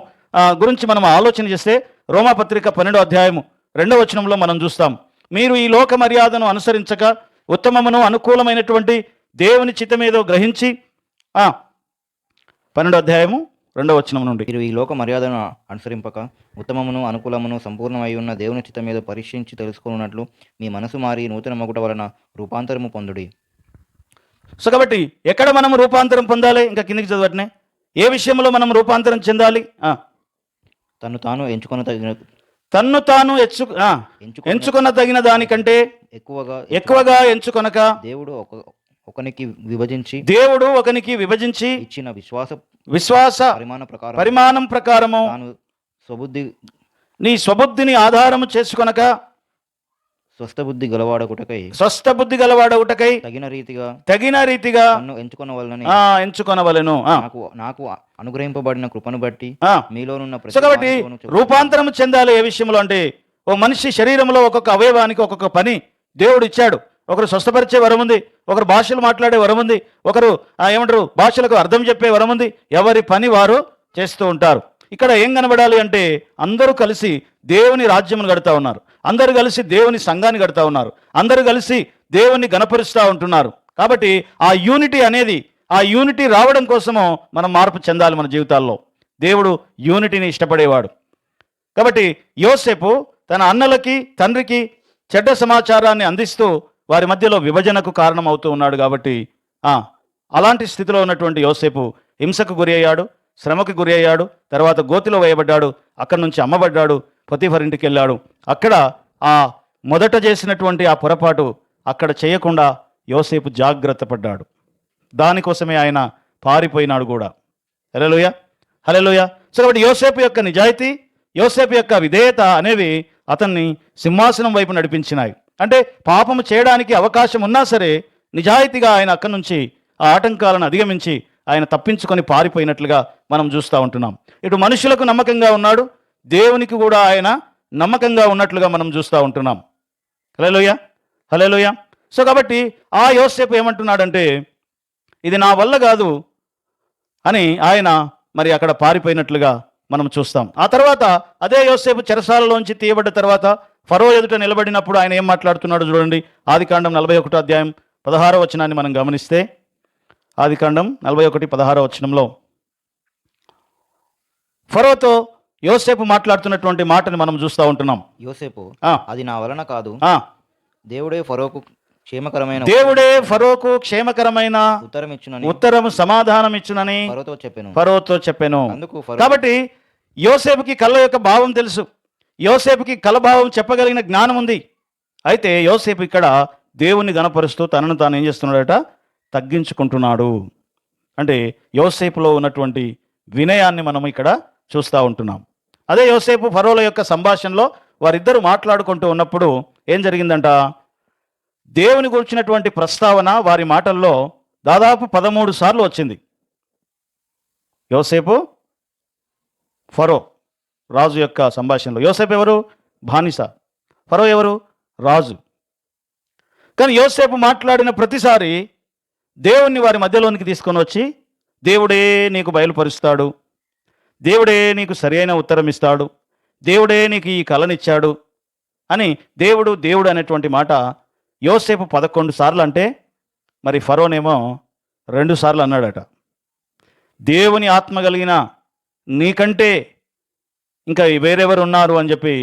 గురించి మనం ఆలోచన చేస్తే రోమాపత్రిక 12వ అధ్యాయము 2వ వచనంలో మనం చూస్తాం, మీరు ఈ లోక మర్యాదను అనుసరించక ఉత్తమమును అనుకూలమైనటువంటి దేవుని చిత్తమేదో గ్రహించి 12వ అధ్యాయము 2వ వచనం నుండి, మీరు ఈ లోక మర్యాదను అనుసరింపక ఉత్తమమును అనుకూలమును సంపూర్ణమై ఉన్న దేవుని చిత్తం మీద పరీక్షించి తెలుసుకున్నట్లు మీ మనసు మారి నూతన మగుట వలన రూపాంతరము పొందుడి. సో కాబట్టి ఎక్కడ మనం రూపాంతరం పొందాలి? ఇంకా కిందికి చదవటనే, ఏ విషయంలో మనం రూపాంతరం చెందాలి? తను తాను ఎంచుకున్న తగిన దానికంటే ఎక్కువగా ఎంచుకొనక దేవుడు ఒకనికి విభజించి ఇచ్చిన విశ్వాస పరిమాణం ప్రకారము నీ స్వబుద్ధిని ఆధారము చేసుకొనక స్వస్థ బుద్ధి గలవాడగుటకై తగిన రీతిగా ఎంచుకొనవలెను. నాకు అనుగ్రహింపబడిన కృపను బట్టి మీలోనున్న కాబట్టి రూపాంతరం చెందాలి. ఏ విషయంలో అంటే, ఓ మనిషి శరీరంలో ఒక్కొక్క అవయవానికి ఒక్కొక్క పని దేవుడు ఇచ్చాడు. ఒకరు స్వస్థపరిచే వరం ఉంది, ఒకరు భాషలు మాట్లాడే వరం ఉంది, ఒకరు భాషలకు అర్థం చెప్పే వరం ఉంది. ఎవరి పని వారు చేస్తూ ఉంటారు. ఇక్కడ ఏం కనబడాలి అంటే, అందరూ కలిసి దేవుని రాజ్యమును గడుతూ ఉన్నారు, అందరూ కలిసి దేవుని సంఘాన్ని గడుతూ ఉన్నారు, అందరూ కలిసి దేవుని గణపరుస్తూ ఉంటున్నారు. కాబట్టి ఆ యూనిటీ రావడం కోసము మనం మార్పు చెందాలి మన జీవితాల్లో. దేవుడు యూనిటీని ఇష్టపడేవాడు. కాబట్టి యోసేపు తన అన్నలకి తండ్రికి చెడ్డ సమాచారాన్ని అందిస్తూ వారి మధ్యలో విభజనకు కారణం అవుతూ ఉన్నాడు. కాబట్టి అలాంటి స్థితిలో ఉన్నటువంటి యోసేపు హింసకు గురి అయ్యాడు, శ్రమకు గురి అయ్యాడు, తర్వాత గోతిలో వేయబడ్డాడు, అక్కడి నుంచి అమ్మబడ్డాడు, పొతీఫర్ ఇంటికి వెళ్ళాడు. అక్కడ మొదట చేసినటువంటి పొరపాటు అక్కడ చేయకుండా యోసేపు జాగ్రత్త పడ్డాడు. దానికోసమే ఆయన పారిపోయినాడు కూడా. హల్లెలూయా, హల్లెలూయా. సో కాబట్టి యోసేపు యొక్క నిజాయితీ, యోసేపు యొక్క విధేయత అనేవి అతన్ని సింహాసనం వైపు నడిపించినాయి. అంటే పాపము చేయడానికి అవకాశం ఉన్నా సరే నిజాయితీగా ఆయన అక్కడి నుంచి ఆ ఆటంకాలను అధిగమించి ఆయన తప్పించుకొని పారిపోయినట్లుగా మనం చూస్తూ ఉంటున్నాం. ఇటు మనుషులకు నమ్మకంగా ఉన్నాడు, దేవునికి కూడా ఆయన నమ్మకంగా ఉన్నట్లుగా మనం చూస్తూ ఉంటున్నాం. హల్లెలూయా, హల్లెలూయా. సో కాబట్టి ఆ యోసేపు ఏమంటున్నాడంటే, ఇది నా వల్ల కాదు అని ఆయన మరి అక్కడ పారిపోయినట్లుగా మనం చూస్తాం. ఆ తర్వాత అదే యోసేపు చెరసాలలోంచి తీయబడ్డ తర్వాత ఫరో ఎదుట నిలబడినప్పుడు ఆయన ఏం మాట్లాడుతున్నాడు చూడండి. ఆదికాండం 41వ అధ్యాయం 16వ వచనాన్ని మనం గమనిస్తే, ఆదికాండం 41:16 వచనంలో ఫరోతో యోసేపు మాట్లాడుతున్నటువంటి మాటని మనం చూస్తూ ఉంటున్నాం. యోసేపు, అది నా వలన కాదు, దేవుడే ఫరోకు క్షేమకరమైన ఉత్తరము సమాధానం ఇచ్చునని ఫరోతో చెప్పెను. కాబట్టి యోసేపుకి కళ్ళ యొక్క భావం తెలుసు, యోసేపుకి కళ భావం చెప్పగలిగిన జ్ఞానం ఉంది. అయితే యోసేపు ఇక్కడ దేవుణ్ణి గణపరుస్తూ తనను తాను ఏం చేస్తున్నాడట? తగ్గించుకుంటున్నాడు. అంటే యోసేపులో ఉన్నటువంటి వినయాన్ని మనం ఇక్కడ చూస్తూ ఉంటున్నాం. అదే యోసేపు ఫరోల యొక్క సంభాషణలో వారిద్దరూ మాట్లాడుకుంటూ ఉన్నప్పుడు ఏం జరిగిందంట? దేవుని గురించినటువంటి ప్రస్తావన వారి మాటల్లో దాదాపు 13 సార్లు వచ్చింది. యోసేపు ఫరో రాజు యొక్క సంభాషణలో. యోసేపు ఎవరు? బానిస. ఫరో ఎవరు? రాజు. కానీ యోసేపు మాట్లాడిన ప్రతిసారి దేవుణ్ణి వారి మధ్యలోనికి తీసుకొని వచ్చి దేవుడే నీకు బయలుపరుస్తాడు, దేవుడే నీకు సరి అయిన ఉత్తరం ఇస్తాడు, దేవుడే నీకు ఈ కలనిచ్చాడు అని దేవుడు దేవుడు అనేటువంటి మాట యోసేపు 11 సార్లు అంటే మరి ఫరోనేమో 2 సార్లు అన్నాడట. దేవుని ఆత్మ కలిగిన నీకంటే ఇంకా వేరెవరు ఉన్నారు అని చెప్పి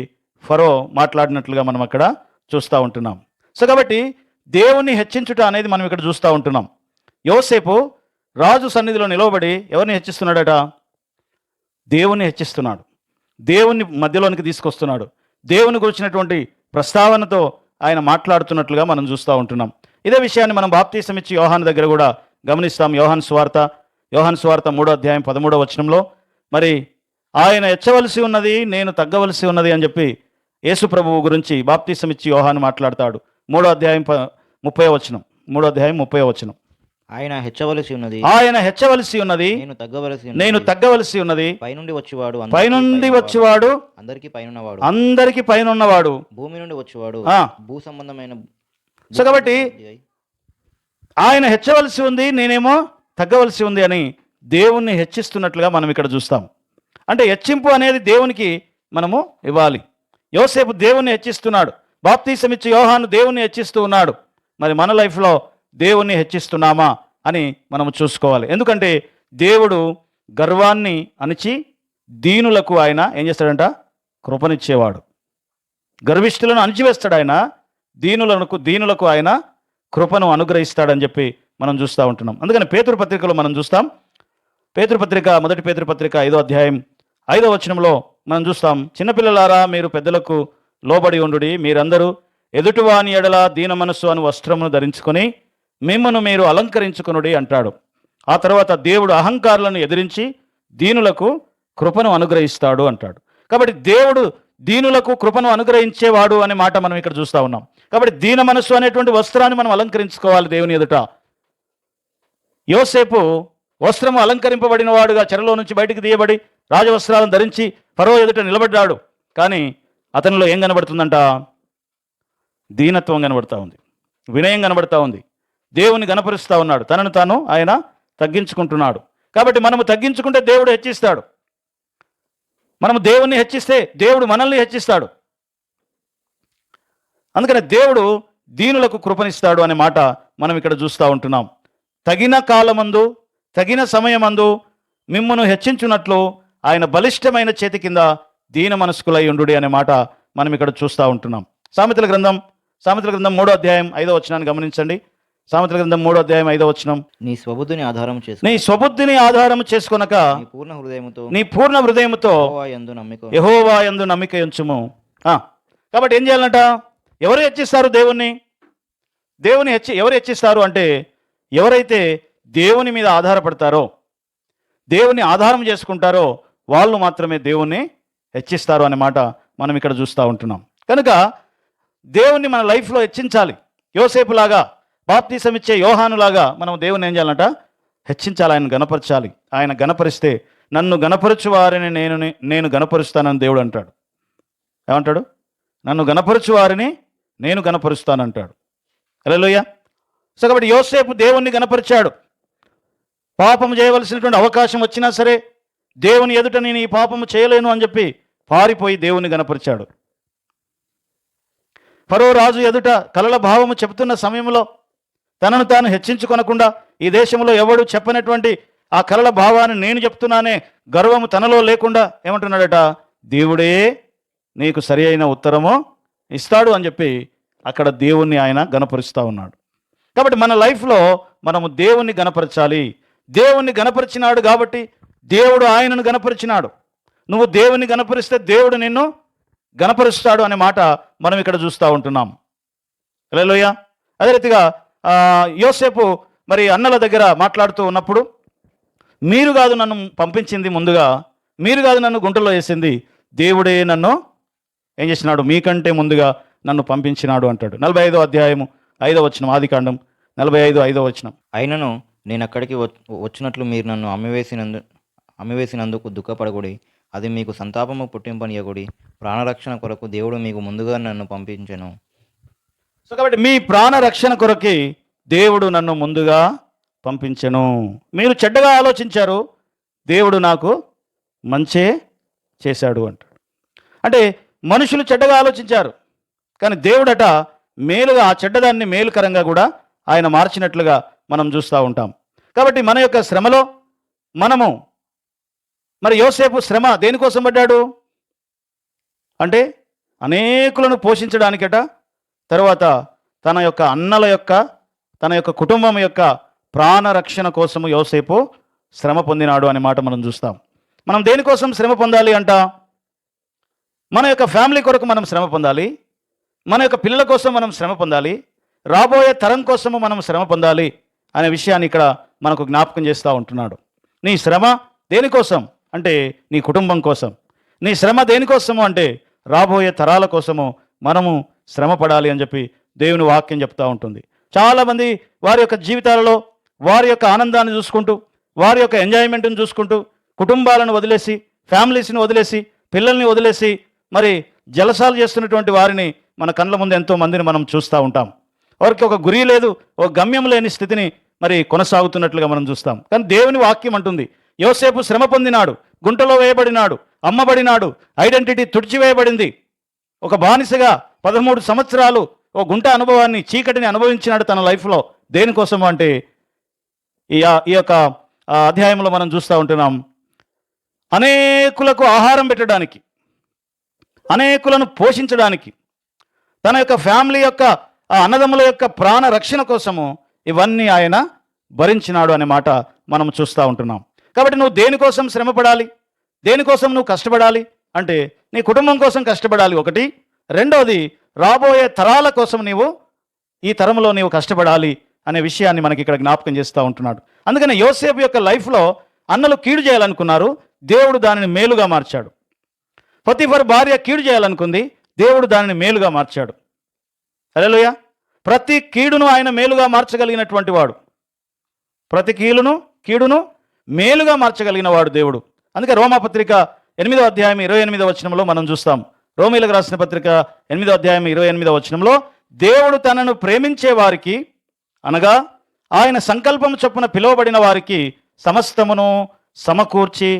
ఫరో మాట్లాడినట్లుగా మనం అక్కడ చూస్తూ ఉంటున్నాం. సో కాబట్టి దేవుణ్ణి హెచ్చించుట అనేది మనం ఇక్కడ చూస్తూ ఉంటున్నాం. యోసేపు రాజు సన్నిధిలో నిలవబడి ఎవరిని హెచ్చిస్తున్నాడట? దేవుణ్ణి హెచ్చిస్తున్నాడు, దేవుణ్ణి మధ్యలోనికి తీసుకొస్తున్నాడు, దేవుని గురించినటువంటి ప్రస్తావనతో ఆయన మాట్లాడుతున్నట్లుగా మనం చూస్తూ ఉంటున్నాం. ఇదే విషయాన్ని మనం బాప్తీసం ఇచ్చి యోహాను దగ్గర కూడా గమనిస్తాం. యోహాను సువార్త 3వ అధ్యాయం 13వ వచనంలో మరి ఆయన హెచ్చవలసి ఉన్నది, నేను తగ్గవలసి ఉన్నది అని చెప్పి యేసు ప్రభువు గురించి బాప్తీసం ఇచ్చి యోహాను మాట్లాడతాడు. 3వ అధ్యాయం 30వ వచనం. 3వ అధ్యాయం 30వ వచనం. ఆయన హెచ్చవలసి ఉన్నది, ఆయన హెచ్చవలసి ఉన్నది, నేను తగ్గవలసి ఉన్నది. పైనుండి వచ్చేవాడు అందరికి పైనున్నవాడు, భూమి నుండి వచ్చేవాడు భూ సంబంధమైన. సో కాబట్టి ఆయన హెచ్చవలసి ఉంది, నేనేమో తగ్గవలసి ఉంది అని దేవుణ్ణి హెచ్చిస్తున్నట్లుగా మనం ఇక్కడ చూస్తాం. అంటే హెచ్చింపు అనేది దేవునికి మనము ఇవ్వాలి. యోసేపు దేవుణ్ణి హెచ్చిస్తున్నాడు, బాప్తీసం ఇచ్చి యోహాను దేవుణ్ణి హెచ్చిస్తూ ఉన్నాడు. మరి మన లైఫ్లో దేవుణ్ణి హెచ్చిస్తున్నామా అని మనము చూసుకోవాలి. ఎందుకంటే దేవుడు గర్వాన్ని అణిచి దీనులకు ఆయన ఏం చేస్తాడంట? కృపనిచ్చేవాడు. గర్విష్ఠులను అణిచివేస్తాడు ఆయన, దీనులకు ఆయన కృపను అనుగ్రహిస్తాడని చెప్పి మనం చూస్తూ ఉంటున్నాం. అందుకని పేతురు పత్రికలో మనం చూస్తాం. మొదటి పేతురు పత్రిక 5వ అధ్యాయం 5వ వచనంలో మనం చూస్తాం, చిన్నపిల్లలారా మీరు పెద్దలకు లోబడి ఉండుడి, మీరందరూ ఎదుటివాని ఎడల దీన మనస్సు అను వస్త్రమును ధరించుకొని మిమ్మను మీరు అలంకరించుకొనుడి అంటాడు. ఆ తర్వాత దేవుడు అహంకారులను ఎదిరించి దీనులకు కృపను అనుగ్రహిస్తాడు అంటాడు. కాబట్టి దేవుడు దీనులకు కృపను అనుగ్రహించేవాడు అనే మాట మనం ఇక్కడ చూస్తూ ఉన్నాం. కాబట్టి దీన మనస్సు అనేటువంటి వస్త్రాన్ని మనం అలంకరించుకోవాలి దేవుని ఎదుట. యోసేపు వస్త్రము అలంకరింపబడిన వాడుగా చెరలో నుంచి బయటికి తీయబడి రాజవస్త్రాలను ధరించి ఫరో ఎదుట నిలబడ్డాడు. కానీ అతనిలో ఏం కనబడుతుందంట? దీనత్వం కనబడతా ఉంది, వినయం కనబడతా ఉంది, దేవుని గణపరుస్తూ ఉన్నాడు, తనను తాను ఆయన తగ్గించుకుంటున్నాడు. కాబట్టి మనము తగ్గించుకుంటే దేవుడు హెచ్చిస్తాడు, మనము దేవుణ్ణి హెచ్చిస్తే దేవుడు మనల్ని హెచ్చిస్తాడు. అందుకని దేవుడు దీనులకు కృపనిస్తాడు అనే మాట మనం ఇక్కడ చూస్తూ ఉంటున్నాం. తగిన కాలమందు తగిన సమయమందు మిమ్మును హెచ్చించున్నట్లు ఆయన బలిష్టమైన చేతి కింద దీన మనస్కులై ఉండుడి అనే మాట మనం ఇక్కడ చూస్తూ ఉంటున్నాం. సామెతల గ్రంథం 3వ అధ్యాయం 5వ వచనాన్ని గమనించండి. సామెతల గ్రంథం 3వ అధ్యాయం 5వ వచనం. నీ స్వబుద్ధిని ఆధారం చేసుకొనక నీ పూర్ణ హృదయముతో యెహోవా యందు నమ్మిక ఉంచుము. కాబట్టి ఏం చేయాలంట? ఎవరు హెచ్చిస్తారు దేవుణ్ణి? ఎవరు హెచ్చిస్తారు అంటే ఎవరైతే దేవుని మీద ఆధారపడతారో, దేవుని ఆధారం చేసుకుంటారో వాళ్ళు మాత్రమే దేవుణ్ణి హెచ్చిస్తారు అనే మాట మనం ఇక్కడ చూస్తూ ఉంటున్నాం. కనుక దేవుణ్ణి మన లైఫ్లో హెచ్చించాలి. యోసేపులాగా, బాప్తీసం ఇచ్చే యోహానులాగా మనం దేవుని ఏం చేయాలంట? హెచ్చించాలి, ఆయన గణపరచాలి. ఆయన గణపరిస్తే నన్ను గణపరచు వారిని నేను గణపరుస్తానని దేవుడు అంటాడు. ఏమంటాడు? నన్ను గణపరచు వారిని నేను గణపరుస్తానంటాడు. హల్లెలూయా. సో కాబట్టి యోసేపు దేవుణ్ణి గణపరిచాడు. పాపం చేయవలసినటువంటి అవకాశం వచ్చినా సరే దేవుని ఎదుట నేను ఈ పాపము చేయలేను అని చెప్పి పారిపోయి దేవుణ్ణి గణపరిచాడు. ఫరో రాజు ఎదుట కలల భావము చెబుతున్న సమయంలో తనను తాను హెచ్చించుకొనకుండా ఈ దేశంలో ఎవడు చెప్పనటువంటి ఆ కలల భావాన్ని నేను చెప్తున్నానే గర్వము తనలో లేకుండా ఏమంటున్నాడట? దేవుడే నీకు సరి అయిన ఉత్తరము ఇస్తాడు అని చెప్పి అక్కడ దేవుణ్ణి ఆయన గణపరుస్తూ ఉన్నాడు. కాబట్టి మన లైఫ్లో మనము దేవుణ్ణి గణపరచాలి. దేవుణ్ణి గణపరిచినాడు కాబట్టి దేవుడు ఆయనను గణపరిచినాడు. నువ్వు దేవుణ్ణి గణపరిస్తే దేవుడు నిన్ను గణపరుస్తాడు అనే మాట మనం ఇక్కడ చూస్తూ ఉంటున్నాం. హల్లెలూయా. అదే రీతిగా యోసేపు మరి అన్నల దగ్గర మాట్లాడుతూ ఉన్నప్పుడు, మీరు కాదు నన్ను పంపించింది, ముందుగా మీరు కాదు నన్ను గుంటలో వేసింది, దేవుడే నన్ను ఏం చేసినాడు? మీకంటే ముందుగా నన్ను పంపించినాడు అంటాడు. 45వ అధ్యాయము 5వ వచనం, ఆదికాండం 45:5వ వచనం. అయినను నేను అక్కడికి వచ్చినట్లు మీరు నన్ను అమ్మివేసినందుకు దుఃఖపడకూడి, అది మీకు సంతాపము పుట్టింపనీయకూడి, ప్రాణరక్షణ కొరకు దేవుడు మీకు ముందుగా నన్ను పంపించెను. సో కాబట్టి మీ ప్రాణ రక్షణ కొరకి దేవుడు నన్ను ముందుగా పంపించెను. మీరు చెడ్డగా ఆలోచించారు, దేవుడు నాకు మంచే చేశాడు అంటాడు. అంటే మనుషులు చెడ్డగా ఆలోచించారు, కానీ దేవుడట మేలుగా ఆ చెడ్డదాన్ని మేలుకరంగా కూడా ఆయన మార్చినట్లుగా మనం చూస్తూ ఉంటాం. కాబట్టి మన యొక్క శ్రమలో మనము మరి యోసేపు శ్రమ దేనికోసం పడ్డాడు అంటే అనేకులను పోషించడానికట, తర్వాత తన యొక్క అన్నల యొక్క తన యొక్క కుటుంబం యొక్క ప్రాణరక్షణ కోసము యోసేపు శ్రమ పొందినాడు అనే మాట మనం చూస్తాం. మనం దేనికోసం శ్రమ పొందాలి అంట? మన యొక్క ఫ్యామిలీ కొరకు మనం శ్రమ పొందాలి, మన యొక్క పిల్లల కోసం మనం శ్రమ పొందాలి, రాబోయే తరం కోసము మనం శ్రమ పొందాలి అనే విషయాన్ని ఇక్కడ మనకు జ్ఞాపకం చేస్తూ ఉంటున్నాడు. నీ శ్రమ దేనికోసం అంటే నీ కుటుంబం కోసం. నీ శ్రమ దేనికోసము అంటే రాబోయే తరాల కోసము మనము శ్రమ పడాలి అని చెప్పి దేవుని వాక్యం చెప్తూ ఉంటుంది. చాలామంది వారి యొక్క జీవితాలలో వారి యొక్క ఆనందాన్ని చూసుకుంటూ, వారి యొక్క ఎంజాయ్మెంట్ని చూసుకుంటూ, కుటుంబాలను వదిలేసి, ఫ్యామిలీస్ని వదిలేసి, పిల్లల్ని వదిలేసి మరి జలసాలు చేస్తున్నటువంటి వారిని మన కళ్ళ ముందు ఎంతో మందిని మనం చూస్తూ ఉంటాం. వారికి ఒక గురి లేదు, ఒక గమ్యం లేని స్థితిని మరి కొనసాగుతున్నట్లుగా మనం చూస్తాం. కానీ దేవుని వాక్యం అంటుంది, యోసేపు శ్రమ పొందినాడు, గుంటలో వేయబడినాడు, అమ్మబడినాడు, ఐడెంటిటీ తుడిచివేయబడింది, ఒక బానిసగా 13 సంవత్సరాలు ఒక గుంట అనుభవాన్ని, చీకటిని అనుభవించినాడు తన లైఫ్లో. దేనికోసము అంటే ఈ యొక్క అధ్యాయంలో మనం చూస్తూ ఉంటున్నాం, అనేకులకు ఆహారం పెట్టడానికి, అనేకులను పోషించడానికి, తన యొక్క ఫ్యామిలీ యొక్క అన్నదమ్ముల యొక్క ప్రాణ రక్షణ కోసము ఇవన్నీ ఆయన భరించినాడు అనే మాట మనం చూస్తూ ఉంటున్నాం. కాబట్టి నువ్వు దేనికోసం శ్రమపడాలి, దేనికోసం నువ్వు కష్టపడాలి అంటే నీ కుటుంబం కోసం కష్టపడాలి ఒకటి, రెండవది రాబోయే తరాల కోసం నీవు ఈ తరంలో నీవు కష్టపడాలి అనే విషయాన్ని మనకి ఇక్కడ జ్ఞాపకం చేస్తూ ఉంటున్నాడు. అందుకని యోసేపు యొక్క లైఫ్లో అన్నలు కీడు చేయాలనుకున్నారు, దేవుడు దానిని మేలుగా మార్చాడు. పొతిఫర్ భార్య కీడు చేయాలనుకుంది, దేవుడు దానిని మేలుగా మార్చాడు. హల్లెలూయా. ప్రతి కీడును ఆయన మేలుగా మార్చగలిగినటువంటి వాడు, ప్రతి కీడును మేలుగా మార్చగలిగిన వాడు దేవుడు. అందుకే రోమాపత్రిక 8వ అధ్యాయం 28వ వచనంలో మనం చూస్తాం. రోమీలకు రాసిన పత్రిక 8వ అధ్యాయం 28వ వచనంలో, దేవుడు తనను ప్రేమించే వారికి అనగా ఆయన సంకల్పం చొప్పున పిలువబడిన వారికి సమస్తమును సమకూర్చి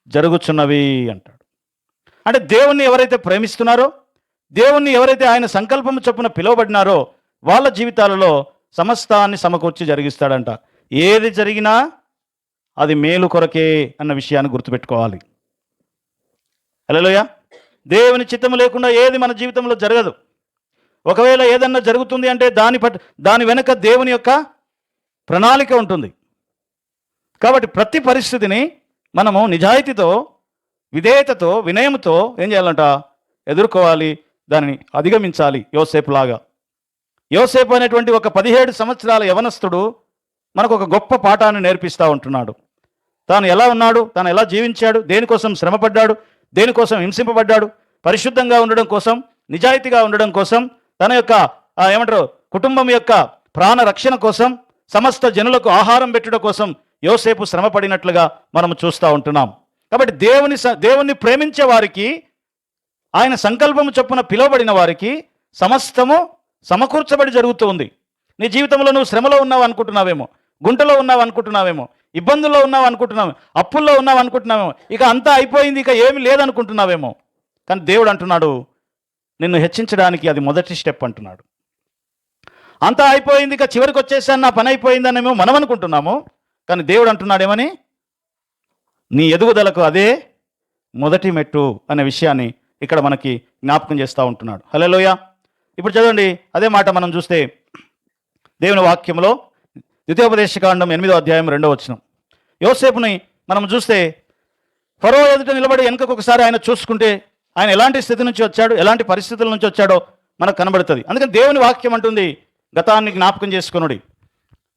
జరుగుచున్నవి అంటాడు. అంటే దేవుణ్ణి ఎవరైతే ప్రేమిస్తున్నారో, దేవుణ్ణి ఎవరైతే ఆయన సంకల్పం చొప్పున పిలువబడినారో వాళ్ళ జీవితాలలో సమస్తాన్ని సమకూర్చి జరిగిస్తాడంట. ఏది జరిగినా అది మేలు కొరకే అన్న విషయాన్ని గుర్తుపెట్టుకోవాలి. హల్లెలూయా. దేవుని చిత్తము లేకుండా ఏది మన జీవితంలో జరగదు. ఒకవేళ ఏదన్నా జరుగుతుంది అంటే దాని వెనుక దేవుని యొక్క ప్రణాళిక ఉంటుంది. కాబట్టి ప్రతి పరిస్థితిని మనము నిజాయితీతో, విధేయతతో, వినయముతో ఏం చేయాలంట? ఎదుర్కోవాలి, దానిని అధిగమించాలి. యోసేపు లాగా. యోసేపు అనేటువంటి ఒక 17 సంవత్సరాల యవనస్తుడు మనకు ఒక గొప్ప పాఠాన్ని నేర్పిస్తూ ఉంటున్నాడు. తాను ఎలా ఉన్నాడు, తాను ఎలా జీవించాడు, దేనికోసం శ్రమపడ్డాడు, దేనికోసం హింసింపబడ్డాడు, పరిశుద్ధంగా ఉండడం కోసం, నిజాయితీగా ఉండడం కోసం, తన యొక్క కుటుంబం యొక్క ప్రాణ రక్షణ కోసం, సమస్త జనులకు ఆహారం పెట్టడం కోసం యోసేపు శ్రమపడినట్లుగా మనం చూస్తూ ఉంటున్నాం. కాబట్టి దేవుని ప్రేమించే వారికి, ఆయన సంకల్పము చొప్పున పిలువబడిన వారికి సమస్తము సమకూర్చబడి జరుగుతూ ఉంది. నీ జీవితంలో నువ్వు శ్రమలో ఉన్నావు అనుకుంటున్నావేమో, గుంటలో ఉన్నావు అనుకుంటున్నావేమో, ఇబ్బందుల్లో ఉన్నావు అనుకుంటున్నావు, అప్పుల్లో ఉన్నావు అనుకుంటున్నావేమో, ఇక అంతా అయిపోయింది, ఇక ఏమి లేదనుకుంటున్నావేమో. కానీ దేవుడు అంటున్నాడు, నిన్ను హెచ్చించడానికి అది మొదటి స్టెప్ అంటున్నాడు. అంతా అయిపోయింది, ఇక చివరికి వచ్చేసాను, నా పని అయిపోయిందనేమో మనం అనుకుంటున్నాము. కానీ దేవుడు అంటున్నాడేమని, నీ ఎదుగుదలకు అదే మొదటి మెట్టు అనే విషయాన్ని ఇక్కడ మనకి జ్ఞాపకం చేస్తూ ఉంటున్నాడు. హల్లెలూయా. ఇప్పుడు చదవండి, అదే మాట మనం చూస్తే దేవుని వాక్యంలో ద్వితీయోపదేశకాండం 8వ అధ్యాయం 2వ వచనం. యోసేపుని మనం చూస్తే ఫరో ఎదుట నిలబడి వెనుకకు ఒకసారి ఆయన చూసుకుంటే ఆయన ఎలాంటి స్థితి నుంచి వచ్చాడు, ఎలాంటి పరిస్థితుల నుంచి వచ్చాడో మనకు కనబడుతుంది. అందుకని దేవుని వాక్యం అంటుంది, గతాన్ని జ్ఞాపకం చేసుకొనుడి,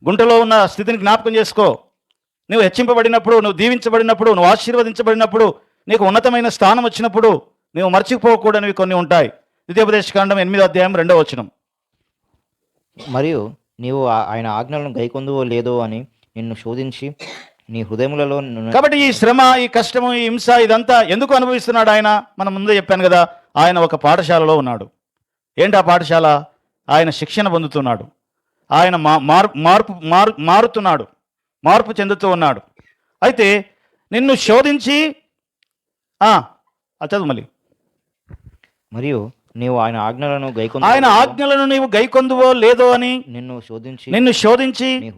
గుంటలో ఉన్న స్థితిని జ్ఞాపకం చేసుకో. నువ్వు హెచ్చింపబడినప్పుడు, నువ్వు దీవించబడినప్పుడు, నువ్వు ఆశీర్వదించబడినప్పుడు, నీకు ఉన్నతమైన స్థానం వచ్చినప్పుడు నువ్వు మర్చిపోకూడనివి కొన్ని ఉంటాయి. ద్వితీయోపదేశకాండం 8వ అధ్యాయం 2వ వచనం. మరియు నీవు ఆయన ఆజ్ఞలను గైకొందువో లేదో అని నిన్ను శోధించి నీ హృదయములలో కాబట్టి ఈ శ్రమ, ఈ కష్టము, ఈ హింస ఇదంతా ఎందుకు అనుభవిస్తున్నాడు ఆయన? మనం ముందే చెప్పాను కదా, ఆయన ఒక పాఠశాలలో ఉన్నాడు. ఏంటి ఆ పాఠశాల? ఆయన శిక్షణ పొందుతున్నాడు. ఆయన మారుతున్నాడు, మార్పు చెందుతూ ఉన్నాడు. అయితే నిన్ను శోధించి చదువు మళ్ళీ. మరియు నీవు ఆయన ఆజ్ఞలను నీవు గైకొందువో లేదో అని నిన్ను శోధించి నీ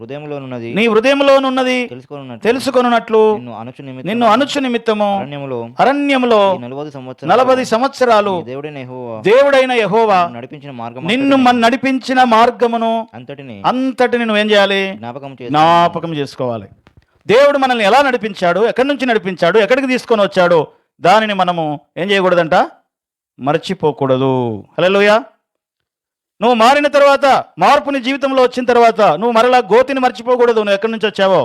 హృదయంలోనున్నది తెలుసుకొనున్నట్లు నిన్ను అణుచు నిమిత్తము అరణ్యములో 40 సంవత్సరాలు దేవుడైన యెహోవా నిన్ను నడిపించిన మార్గమును అంతటిని నువ్వేం చేయాలి? జ్ఞాపకం చేసుకోవాలి. దేవుడు మనల్ని ఎలా నడిపించాడు, ఎక్కడి నుంచి నడిపించాడు, ఎక్కడికి తీసుకొని వచ్చాడో దానిని మనము ఏం చేయకూడదంట? మర్చిపోకూడదు. హల్లెలూయా. నువ్వు మారిన తర్వాత, మార్పు నీ జీవితంలో వచ్చిన తర్వాత నువ్వు మరలా గోతిని మర్చిపోకూడదు. నువ్వు ఎక్కడి నుంచి వచ్చావో,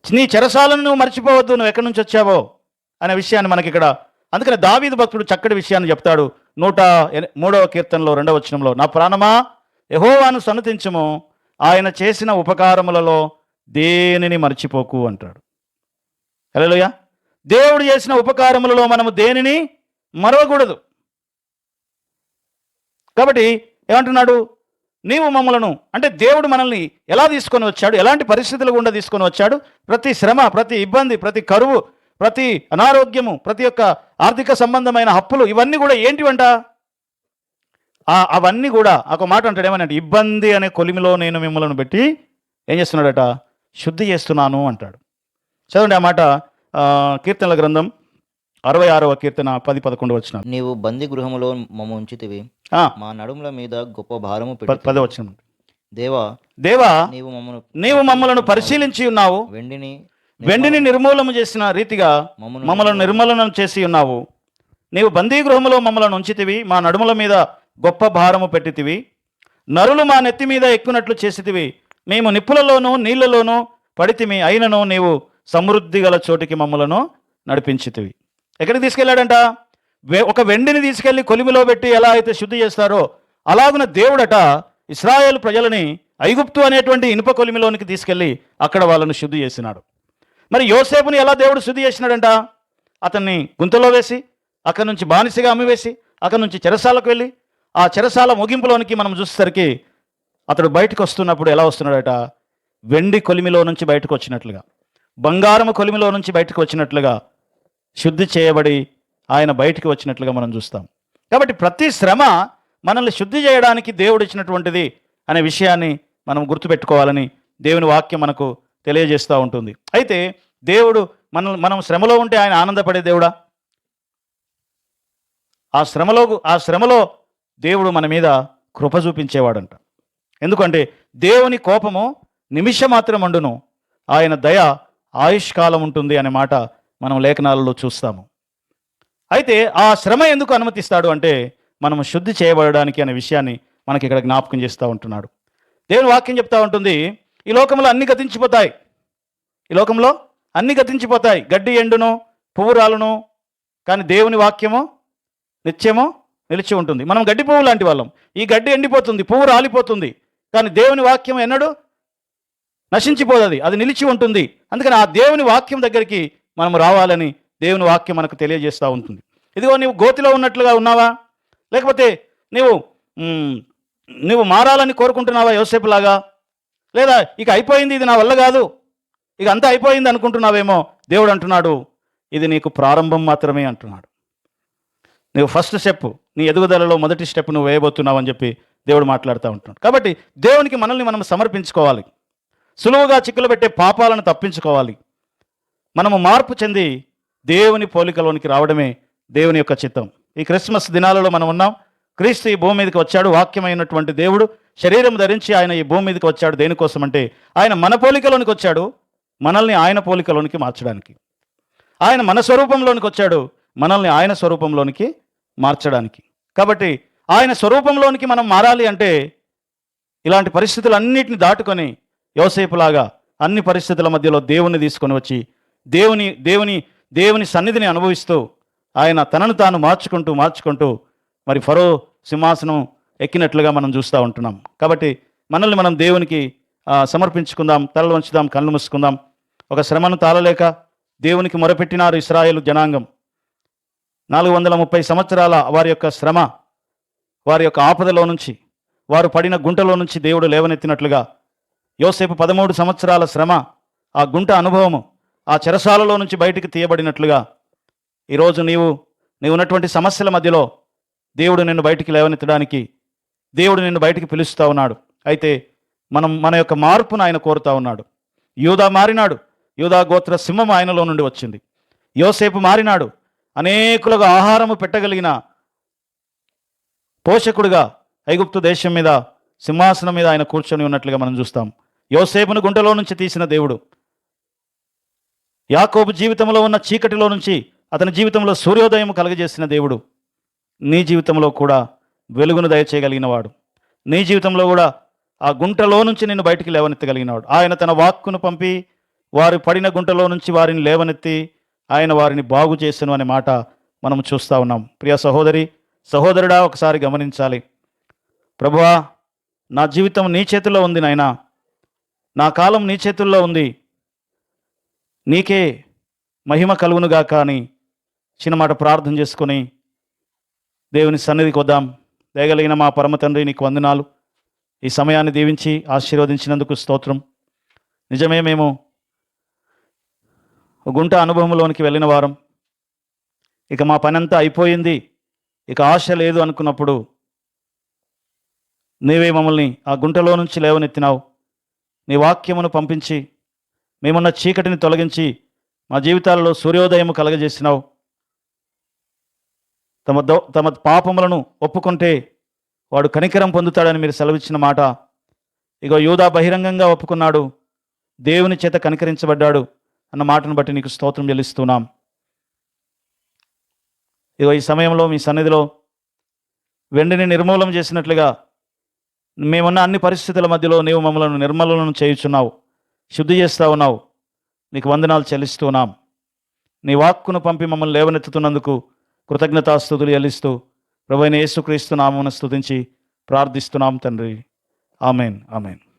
నీ చెరసాలను నువ్వు మర్చిపోవద్దు, నువ్వు ఎక్కడి నుంచి వచ్చావో అనే విషయాన్ని మనకి ఇక్కడ, అందుకని దావీదు భక్తుడు చక్కటి విషయాన్ని చెప్తాడు. 103వ కీర్తనలో 2వ వచనంలో, నా ప్రాణమా యెహోవాను సన్నతించుము, ఆయన చేసిన ఉపకారములలో దేనిని మర్చిపోకు అంటాడు. హల్లెలూయా. దేవుడు చేసిన ఉపకారములలో మనము దేనిని మరవకూడదు. కాబట్టి ఏమంటున్నాడు? నీవు మమ్మలను, అంటే దేవుడు మనల్ని ఎలా తీసుకొని వచ్చాడు, ఎలాంటి పరిస్థితులు గుండా తీసుకొని వచ్చాడు, ప్రతి శ్రమ, ప్రతి ఇబ్బంది, ప్రతి కరువు, ప్రతి అనారోగ్యము, ప్రతి ఒక్క ఆర్థిక సంబంధమైన అప్పులు, ఇవన్నీ కూడా ఏంటివంట? అవన్నీ కూడా ఒక మాట అంటాడు, ఏమనంటే ఇబ్బంది అనే కొలిమిలో నేను మిమ్మల్ని పెట్టి ఏం చేస్తున్నాడట? శుద్ధి చేస్తున్నాను అంటాడు. చదవండి ఆ మాట. కీర్తనల గ్రంథం 66వ కీర్తన 10-11 వచనాలు. నీవు బందీ గృహములో మమ్మ ఉంచితివి, మా నడుముల మీద గొప్ప భారము 10వ వచనం. దేవా నీవు మమ్మలను పరిశీలించి ఉన్నావు, వెండిని నిర్మూలన చేసిన రీతిగా మమ్మలను నిర్మూలనం చేసి ఉన్నావు. నీవు బందీ గృహములో మమ్మలను ఉంచితివి, మా నడుముల మీద గొప్ప భారము పెట్టితివి. నరులు మా నెత్తి మీద ఎక్కునట్లు చేసితివి. మేము నిప్పులలోనూ నీళ్లలోనూ పడితిమి, అయినను నీవు సమృద్ధి గల చోటికి మమ్మలను నడిపించితివి. ఎక్కడికి తీసుకెళ్ళాడంట? ఒక వెండిని తీసుకెళ్లి కొలిమిలో పెట్టి ఎలా అయితే శుద్ధి చేస్తారో అలాగున దేవుడట ఇశ్రాయేలు ప్రజలని ఐగుప్తు అనేటువంటి ఇనుప కొలిమిలోనికి తీసుకెళ్లి అక్కడ వాళ్ళను శుద్ధి చేసినాడు. మరి యోసేపుని ఎలా దేవుడు శుద్ధి చేసినాడంట? అతన్ని గుంతలో వేసి, అక్కడి నుంచి బానిసగా అమ్మివేసి, అక్కడి నుంచి చెరసాలకు వెళ్ళి, ఆ చెరసాల ముగింపులోనికి మనం చూసేసరికి అతడు బయటకు వస్తున్నప్పుడు ఎలా వస్తున్నాడట? వెండి కొలిమిలో నుంచి బయటకు వచ్చినట్లుగా, బంగారము కొలిమిలో నుంచి బయటకు వచ్చినట్లుగా, శుద్ధి చేయబడి ఆయన బయటికి వచ్చినట్లుగా మనం చూస్తాం. కాబట్టి ప్రతి శ్రమ మనల్ని శుద్ధి చేయడానికి దేవుడు ఇచ్చినటువంటిది అనే విషయాన్ని మనం గుర్తుపెట్టుకోవాలని దేవుని వాక్యం మనకు తెలియజేస్తూ ఉంటుంది. అయితే దేవుడు మనం శ్రమలో ఉంటే ఆయన ఆనందపడే దేవుడా? ఆ శ్రమలో దేవుడు మన మీద కృప చూపించేవాడంట. ఎందుకంటే దేవుని కోపము నిమిషమాత్రం ఉండును, ఆయన దయ ఆయుష్కాలం ఉంటుంది అనే మాట మనం లేఖనాలలో చూస్తాము. అయితే ఆ శ్రమ ఎందుకు అనుమతిస్తాడు అంటే మనం శుద్ధి చేయబడడానికి అనే విషయాన్ని మనకి ఇక్కడ జ్ఞాపకం చేస్తూ ఉంటున్నాడు. దేవుని వాక్యం చెప్తా ఉంటుంది, ఈ లోకంలో అన్ని గతించిపోతాయి, ఈ లోకంలో అన్ని గతించిపోతాయి, గడ్డి ఎండును, పువ్వు రాలును, కానీ దేవుని వాక్యము నిత్యము నిలిచి ఉంటుంది. మనం గడ్డి పువ్వు లాంటి వాళ్ళం. ఈ గడ్డి ఎండిపోతుంది, పువ్వు రాలిపోతుంది, కానీ దేవుని వాక్యం ఎన్నడూ నశించిపోదు, అది నిలిచి ఉంటుంది. అందుకని ఆ దేవుని వాక్యం దగ్గరికి మనం రావాలని దేవుని వాక్యం మనకు తెలియజేస్తూ ఉంటుంది. ఇదిగో నీవు గోతిలో ఉన్నట్లుగా ఉన్నావా, లేకపోతే నువ్వు మారాలని కోరుకుంటున్నావా యోసేపులాగా, లేదా ఇక అయిపోయింది, ఇది నా వల్ల కాదు, ఇక అంతా అయిపోయింది అనుకుంటున్నావేమో. దేవుడు అంటున్నాడు, ఇది నీకు ప్రారంభం మాత్రమే అంటున్నాడు. నువ్వు ఫస్ట్ స్టెప్, నీ ఎదుగుదలలో మొదటి స్టెప్ నువ్వు వేయబోతున్నావు అని చెప్పి దేవుడు మాట్లాడుతూ ఉంటున్నాడు. కాబట్టి దేవునికి మనల్ని మనం సమర్పించుకోవాలి, సులువుగా చిక్కులు పెట్టే పాపాలను తప్పించుకోవాలి. మనము మార్పు చెంది దేవుని పోలికలోనికి రావడమే దేవుని యొక్క చిత్తం. ఈ క్రిస్మస్ దినాలలో మనం ఉన్నాం. క్రీస్తు ఈ భూమి మీదకి వచ్చాడు, వాక్యమైనటువంటి దేవుడు శరీరం ధరించి ఆయన ఈ భూమి మీదకి వచ్చాడు. దేనికోసం అంటే ఆయన మన పోలికలోనికి వచ్చాడు, మనల్ని ఆయన పోలికలోనికి మార్చడానికి. ఆయన మన స్వరూపంలోనికి వచ్చాడు, మనల్ని ఆయన స్వరూపంలోనికి మార్చడానికి. కాబట్టి ఆయన స్వరూపంలోనికి మనం మారాలి అంటే ఇలాంటి పరిస్థితులన్నిటిని దాటుకొని యోసేపులాగా అన్ని పరిస్థితుల మధ్యలో దేవుణ్ణి తీసుకొని వచ్చి దేవుని సన్నిధిని అనుభవిస్తూ ఆయన తనను తాను మార్చుకుంటూ మరి ఫరో సింహాసనం ఎక్కినట్లుగా మనం చూస్తూ ఉంటున్నాం. కాబట్టి మనల్ని మనం దేవునికి సమర్పించుకుందాం, తలలు వంచుదాం, కళ్ళు మూసుకుందాం. ఒక శ్రమను తాళలేక దేవునికి మొరపెట్టినారు ఇశ్రాయేలు జనాంగం. 430 సంవత్సరాల వారి యొక్క శ్రమ, వారి యొక్క ఆపదలో నుంచి వారు పడిన గుంటలో నుంచి దేవుడు లేవనెత్తినట్లుగా యోసేపు 13 సంవత్సరాల శ్రమ, ఆ గుంట అనుభవము, ఆ చెరసాలలో నుంచి బయటికి తీయబడినట్లుగా ఈరోజు నీవు ఉన్నటువంటి సమస్యల మధ్యలో దేవుడు నిన్ను బయటికి లేవనెత్తడానికి, దేవుడు నిన్ను బయటికి పిలుస్తూ ఉన్నాడు. అయితే మన యొక్క మార్పును ఆయన కోరుతా ఉన్నాడు. యూదా మారినాడు. యూదా గోత్ర సింహం ఆయనలో నుండి వచ్చింది. యోసేపు మారినాడు. అనేకులకు ఆహారము పెట్టగలిగిన పోషకుడుగా ఐగుప్తు దేశం మీద సింహాసనం మీద ఆయన కూర్చొని ఉన్నట్లుగా మనం చూస్తాం. యోసేపును గుంటలో నుంచి తీసిన దేవుడు, యాకోబు జీవితంలో ఉన్న చీకటిలో నుంచి అతని జీవితంలో సూర్యోదయం కలుగజేసిన దేవుడు నీ జీవితంలో కూడా వెలుగును దయచేయగలిగిన వాడు. నీ జీవితంలో కూడా ఆ గుంటలో నుంచి నిన్ను బయటికి లేవనెత్తగలిగినవాడు. ఆయన తన వాక్కును పంపి వారు పడిన గుంటలో నుంచి వారిని లేవనెత్తి ఆయన వారిని బాగు చేసెను అనే మాట మనం చూస్తూ ఉన్నాం. ప్రియ సహోదరి, సహోదరుడా, ఒకసారి గమనించాలి. ప్రభువా, నా జీవితం నీ చేతుల్లో ఉంది నాయనా, నా కాలం నీ చేతుల్లో ఉంది, నీకే మహిమ కలుగునుగాక అని చిన్న మాట ప్రార్థన చేసుకొని దేవుని సన్నిధికి వద్దాం. దయగలిగిన మా పరమ తండ్రి, నీకు వందనాలు. ఈ సమయాన్ని దీవించి ఆశీర్వదించినందుకు స్తోత్రం. నిజమే, మేము గుంట అనుభవంలోనికి వెళ్ళిన వారం, ఇక మా పని అంతా అయిపోయింది, ఇక ఆశ లేదు అనుకున్నప్పుడు నీవే మమ్మల్ని ఆ గుంటలో నుంచి లేవనెత్తినావు. నీ వాక్యమును పంపించి మేమున్న చీకటిని తొలగించి మా జీవితాలలో సూర్యోదయము కలగజేసినావు. తమ పాపములను ఒప్పుకుంటే వాడు కనికరం పొందుతాడని మీరు సెలవిచ్చిన మాట, ఇగో యూదా బహిరంగంగా ఒప్పుకున్నాడు, దేవుని చేత కనికరించబడ్డాడు అన్న మాటను బట్టి నీకు స్తోత్రం చెల్లిస్తున్నాం. ఇగో ఈ సమయంలో మీ సన్నిధిలో వెండిని నిర్మూలం చేసినట్లుగా మేమున్న అన్ని పరిస్థితుల మధ్యలో నీవు మమ్మల్ని నిర్మూలన చేయుచున్నావు, శుద్ధి చేస్తూ ఉన్నావు. నీకు వందనాలు చెల్లిస్తున్నాం. నీ వాక్కును పంపి మమ్మల్ని లేవనెత్తుతున్నందుకు కృతజ్ఞతాస్తుతులు చెల్లిస్తూ ప్రభువైన యేసుక్రీస్తు నామమున స్తుతించి ప్రార్థిస్తున్నాం తండ్రి. Amen, amen.